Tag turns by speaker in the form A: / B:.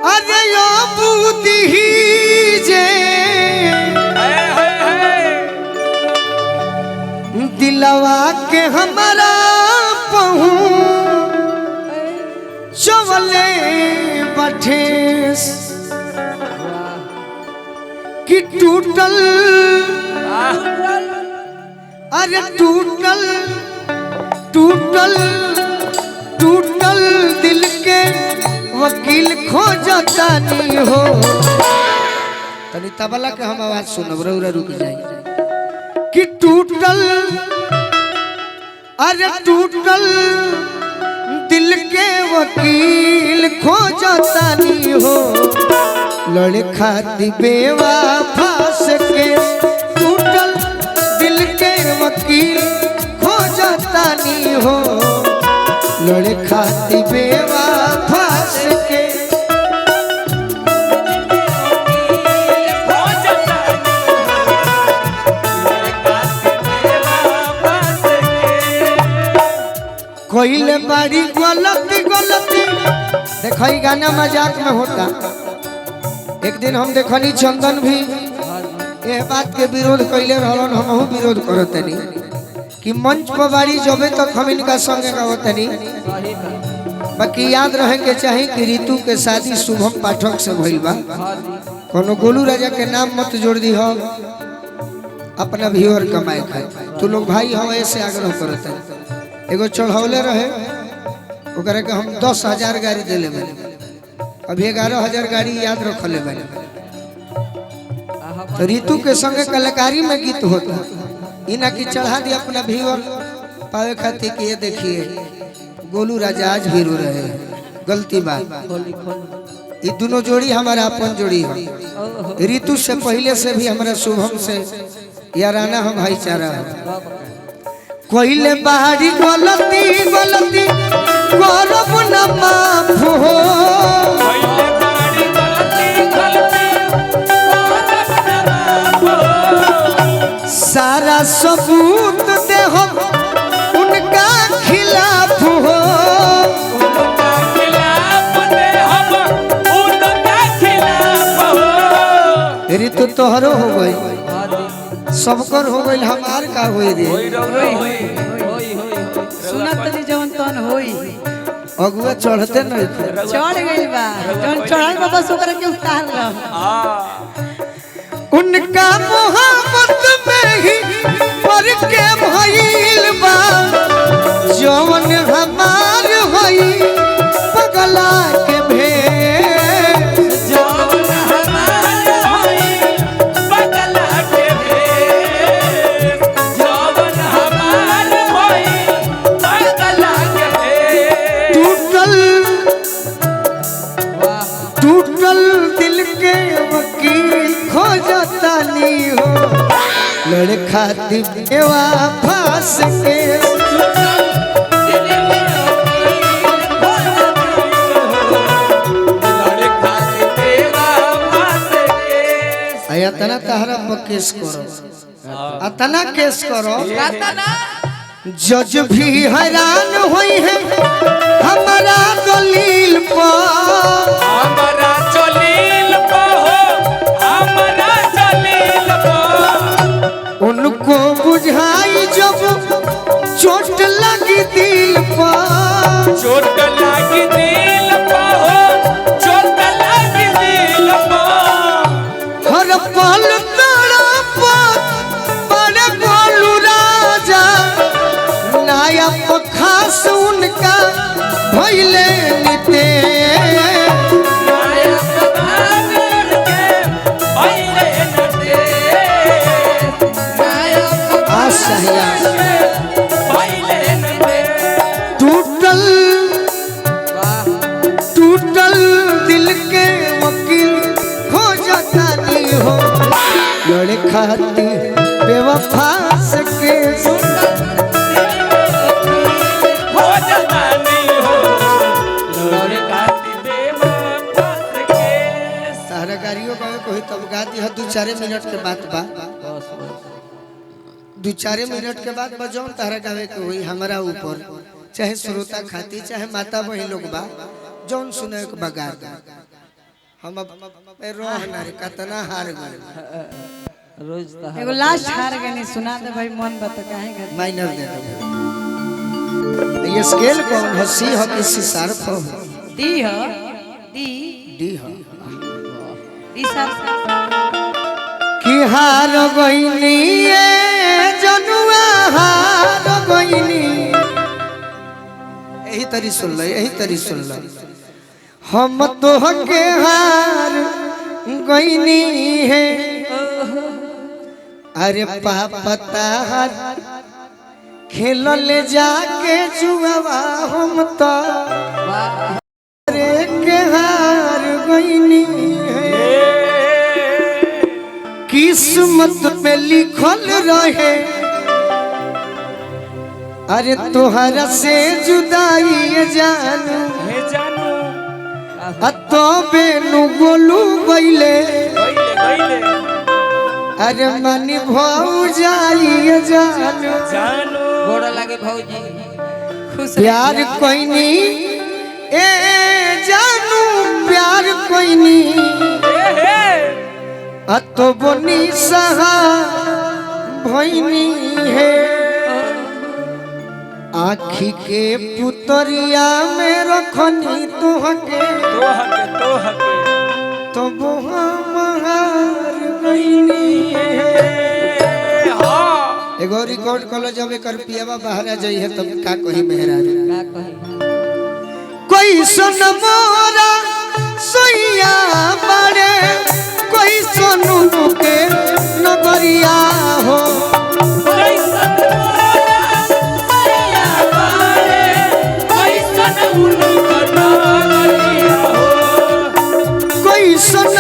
A: अरे यो बुद्धि जे दिलवा के हमारा चवले बठेस कि टूटल अरे टूटल टूटल टूटल दिल के वकील खोजता नहीं हो। तनी तबला के हम आवाज सुनब रउरा रुक जाई कि टूटल अरे टूटल दिल के वकील खोजता नहीं हो। लड़े खाती बेवफा के टूटल दिल के वकील खोजता नहीं हो। लड़े खाती बेवफा के कोइले बारी गलती गलती देखो गाना मजाक में होता। एक दिन हम देखनी चंदन भी ये बात के विरोध कैले रहलन, हमहू विरोध करतनी कि मंच पर बारी जबे तक हम इनका संगे गावतनी। बाकी याद रहे के चाहिए कि ऋतु के शादी शुभम पाठक से भइल बा। कोनो गोलू राजा के नाम मत जोड़ दी हो, अपना व्यूअर कमाए खाए। तू लोग भाई हो ऐसे आग्रह करते। एगो चढ़ौले रहे ओकरा के हम 10,000 गाड़ी दिले मैंने, अभी 11,000 गाड़ी याद रखले मैंने। तो ऋतु के संगे कलाकारी में गीत होता इना की चढ़ा दिया अपना व्यूअर पावे खातिर कि ये देखिए गोलू राजा आज हीरो रहे। गलती बात। ये दोनों जोड़ी हमारा अपन जोड़ी है। ऋतु से पहले से भी हमारा शुभम से याराना हम भाईचारा है। कोइले बाहरी गलती गलती करब न माफ हो। सारा सबूत दे हम उनका खिलाफ हो। ऋतु तोहरो हो गई सबकर हो गई हमार का होई रे।
B: सुना तनी जवन तन होई
A: अगुआ चढ़ते नहीं
B: चढ़ गइल बा जवन चढ़ल बा बस ओकरा के उतार ल।
A: उनका मोहब्बत में ही पर के भइल बा जवन हमार होई पगला के भेद।
C: जवन हमार होई पगला के भेद। जवन हमार होई पगला के भेद।
A: टूटल टूटल दिल के वकील खोजता नहीं हो। लड़ खाती बेवफा के आया तना तहरा पर केस करो अतना केस करो जज भी हैरान हुई है हमारा दलील पर।
C: हमारा जलील हो हमारा जलील हो।
A: उनको बुझाई जब चोट लगी दिल पर।
C: चोट लगी दिल हो चोट लगी दिल हो।
A: हर पल तड़प बड़े गोलू राजा नायक खास उनका भइले निते। टूटल टूटल दिल के वकील खोजता नहीं हो। लड़े खाती बेवफा के सारा गाड़ियों का कोई तब गा दी 2-4 मिनट के बाद बा 2-4 मिनट के बाद बजाओ तारा गावे के हुई हमारा ऊपर चाहे श्रोता खाती चाहे माता बहन लोग बा जौन सुने के बगा। हम रोह ना रे कतना हार गए
C: रोज तो
B: एगो लास्ट हार गनी सुना दे भाई मन बता काहे कर
A: माइनर दे दो ये स्केल कौन हो सी हो कि सी शार्प हो
B: डी हो डी
A: डी हो
B: डी सर
A: कि हार गईनी ए जनुआ हार गईनी यही तरी सुन ल यही तरी सुन ल हम तो के हार गईनी है अरे पापता खेल ले जाके जुआवा हम तो अरे के हार गईनी है किस्मत में लिखल रहे अरे तोहरा से जुदाई जानू
C: हे जानू
A: अतो बेनु गोलू गईले
C: गईले
A: अरे मनी भाऊ जाई जानू
C: जानू
B: गोड़ा लागे भौजी खुश
A: प्यार कोई नहीं ए जानू प्यार कोई नहीं
C: हे
A: अतो बनी सहा भईनी है आखी के पुतरिया में रखनी तुहके तो महार गईनी है एगो रिकॉर्ड कलो जब एकर पियावा बाहर आ जाई है तब का कही मेहराज
B: का कही
A: कोई सुन मोरा सोइया बड़े कोई सुनु के नगरिया हो कोई सुन